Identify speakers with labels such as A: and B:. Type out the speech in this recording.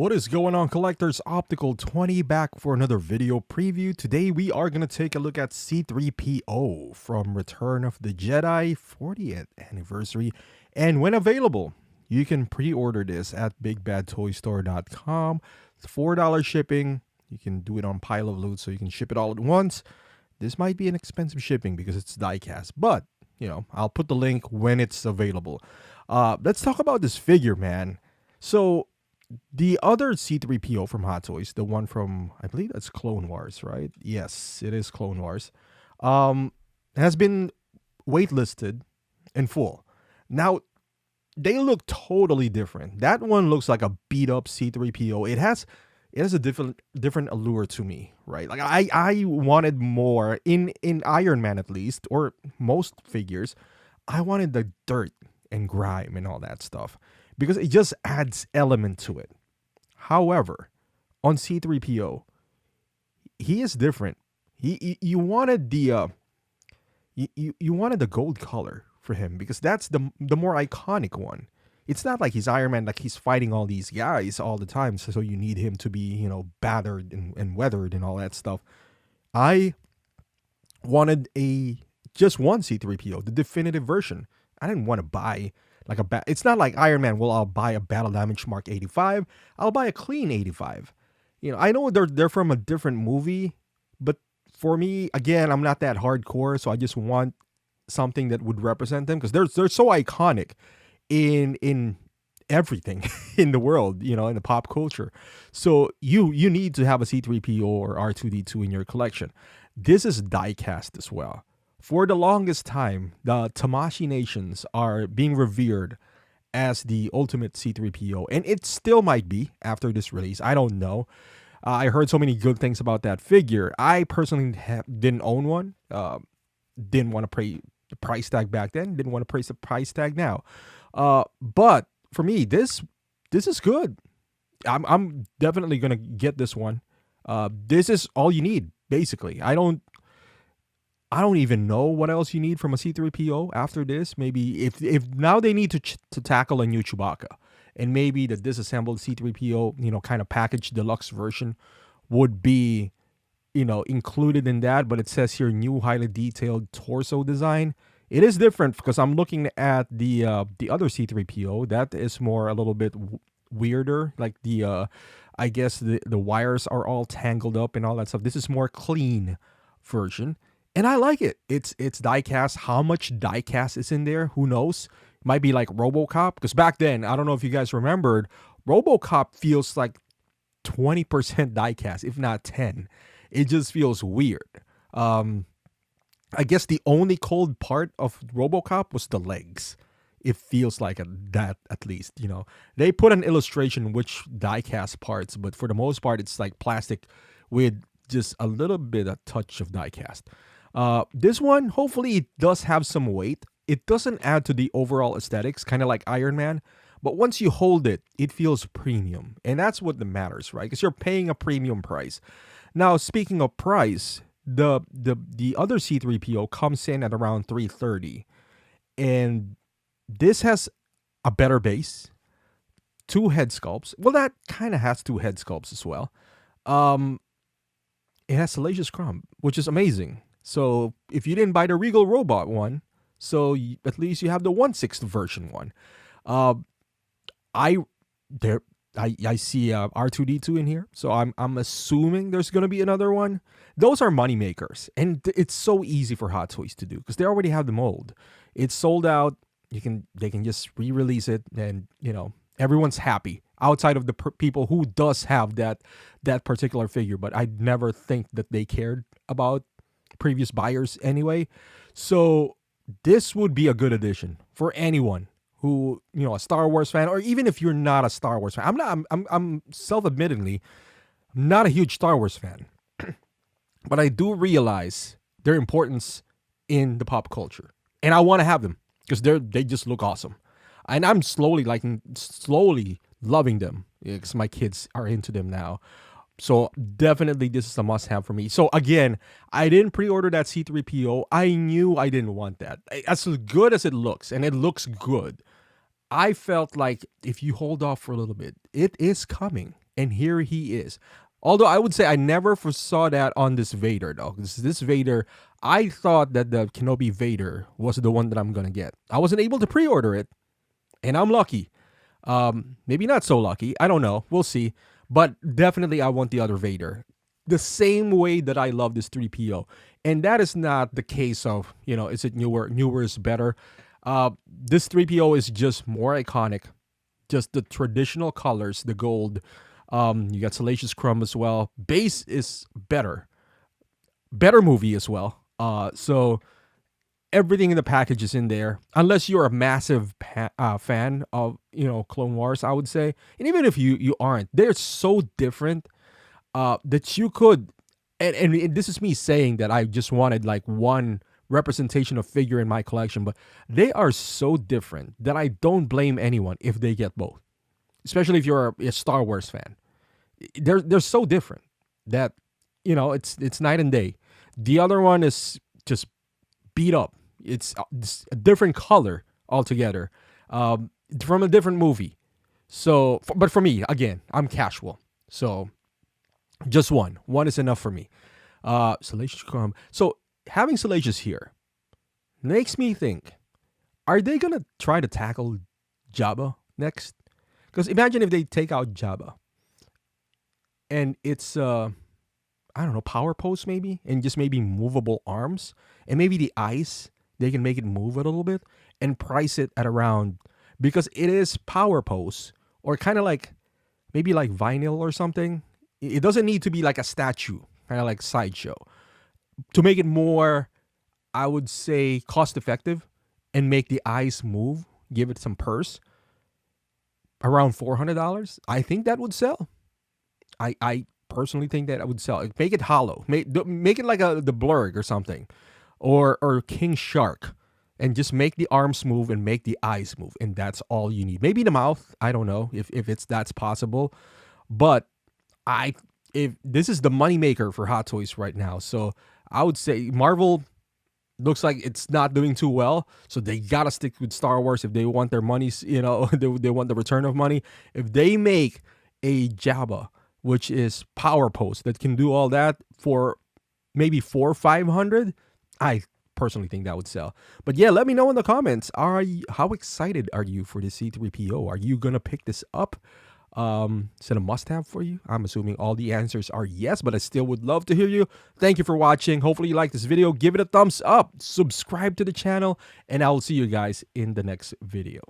A: What is going on, collectors? Optical 20 back for another video preview. Today we are going to take a look at C3PO from Return of the Jedi 40th anniversary. And when available, you can pre-order this at bigbadtoystore.com. It's $4 shipping. You can do it on Pile of Loot so you can ship it all at once. This might be an expensive shipping because it's diecast, but I'll put the link when it's available. Let's talk about this figure, man. So the other C3PO from Hot Toys, the one from, I believe that's Clone Wars, right? Yes, it is Clone Wars. Has been waitlisted in full. Now, they look totally different. That one looks like a beat up C3PO. It has a different allure to me, right? Like I wanted more in Iron Man, at least, or most figures. I wanted the dirt and grime and all that stuff, because it just adds element to it. However, on C3PO, he is different. You wanted the you wanted the gold color for him because that's the more iconic one. It's not like he's Iron Man, like he's fighting all these guys all the time, so you need him to be, battered and weathered and all that stuff. I wanted just one C3PO, the definitive version. I didn't want to buy like it's not like Iron Man. Well, I'll buy a battle damage mark 85. I'll buy a clean 85. I know they're from a different movie, but for me, again, I'm not that hardcore, so I just want something that would represent them because they're so iconic in everything in the world, in the pop culture. So you need to have a C3PO or R2D2 in your collection. This is diecast as well. For the longest time, the Tamashii Nations are being revered as the ultimate C3PO, and it still might be after this release. I don't know. I heard so many good things about that figure. I personally didn't own one. Didn't want to pay the price tag back then. Didn't want to pay the price tag now. But for me, this is good. I'm definitely gonna get this one. This is all you need, basically. I don't even know what else you need from a C3PO after this. Maybe if now they need to tackle a new Chewbacca, and maybe the disassembled C3PO, kind of packaged deluxe version would be, included in that. But it says here new highly detailed torso design. It is different because I'm looking at the other C3PO that is more a little bit weirder. Like I guess the wires are all tangled up and all that stuff. This is more clean version. And I like it. It's diecast. How much diecast is in there? Who knows? Might be like RoboCop. Because back then, I don't know if you guys remembered, RoboCop feels like 20% diecast, if not 10. It just feels weird. I guess the only cold part of RoboCop was the legs. It feels like that, at least. They put an illustration which diecast parts, but for the most part, it's like plastic with just a little bit of touch of diecast. This one, hopefully it does have some weight. It doesn't add to the overall aesthetics, kind of like Iron Man, but once you hold it, it feels premium. And that's what matters, right? Because you're paying a premium price. Now, speaking of price, the other C3PO comes in at around $330. And this has a better base, 2 head sculpts. Well, that kind of has 2 head sculpts as well. It has Salacious Crumb, which is amazing. So if you didn't buy the Regal Robot one, at least you have the 1/6 version one. I see R2D2 in here, so I'm assuming there's gonna be another one. Those are money makers, and it's so easy for Hot Toys to do because they already have the mold. It's sold out. They can just re-release it, and everyone's happy outside of the people who does have that particular figure. But I never think that they cared about previous buyers anyway. So this would be a good addition for anyone who, a Star Wars fan, or even if you're not a Star Wars fan. I'm self-admittedly not a huge Star Wars fan, but I do realize their importance in the pop culture, and I want to have them because they just look awesome, and I'm slowly loving them because my kids are into them now. So definitely this is a must-have for me. So again, I didn't pre-order that C3PO. I knew I didn't want that. As good as it looks, and it looks good, I felt like if you hold off for a little bit, it is coming. And here he is. Although I would say I never foresaw that on this Vader, though. This Vader, I thought that the Kenobi Vader was the one that I'm going to get. I wasn't able to pre-order it, and I'm lucky. Maybe not so lucky. I don't know. We'll see. But definitely I want the other Vader. The same way that I love this 3PO. And that is not the case of, is it newer? Newer is better. This 3PO is just more iconic. Just the traditional colors, the gold. You got Salacious Crumb as well. Base is better. Better movie as well. So everything in the package is in there. Unless you're a massive fan of, Clone Wars, I would say. And even if you aren't, they're so different that you could, and this is me saying that I just wanted like one representation of figure in my collection, but they are so different that I don't blame anyone if they get both. Especially if you're a Star Wars fan. They're so different that, it's night and day. The other one is just beat up. It's a different color altogether, from a different movie. So, but for me, again, I'm casual. So just one is enough for me. Salacious Crumb. So having Salacious here makes me think, are they going to try to tackle Jabba next? Because imagine if they take out Jabba and it's, I don't know, power post maybe, and just maybe movable arms, and maybe the eyes, they can make it move a little bit and price it at around, because it is power post or kind of like maybe like vinyl or something. It doesn't need to be like a statue, kind of like Sideshow. To make it more, I would say, cost effective and make the eyes move, give it some purse, around $400. I think that would sell. I personally think that I would sell. Make it hollow. Make it like the Blurg or something, or King Shark, and just make the arms move and make the eyes move, and that's all you need. Maybe the mouth. I don't know if that's possible, but if this is the moneymaker for Hot Toys right now, so I would say Marvel looks like it's not doing too well, so they gotta stick with Star Wars if they want their money. They want the return of money. If they make a Jabba, which is power post, that can do all that for maybe $400 or $500, I personally think that would sell. But yeah, let me know in the comments. How excited are you for the C3PO? Are you gonna pick this up? Is it a must-have for you? I'm assuming all the answers are yes, but I still would love to hear you. Thank you for watching. Hopefully you like this video. Give it a thumbs up, subscribe to the channel, and I will see you guys in the next video.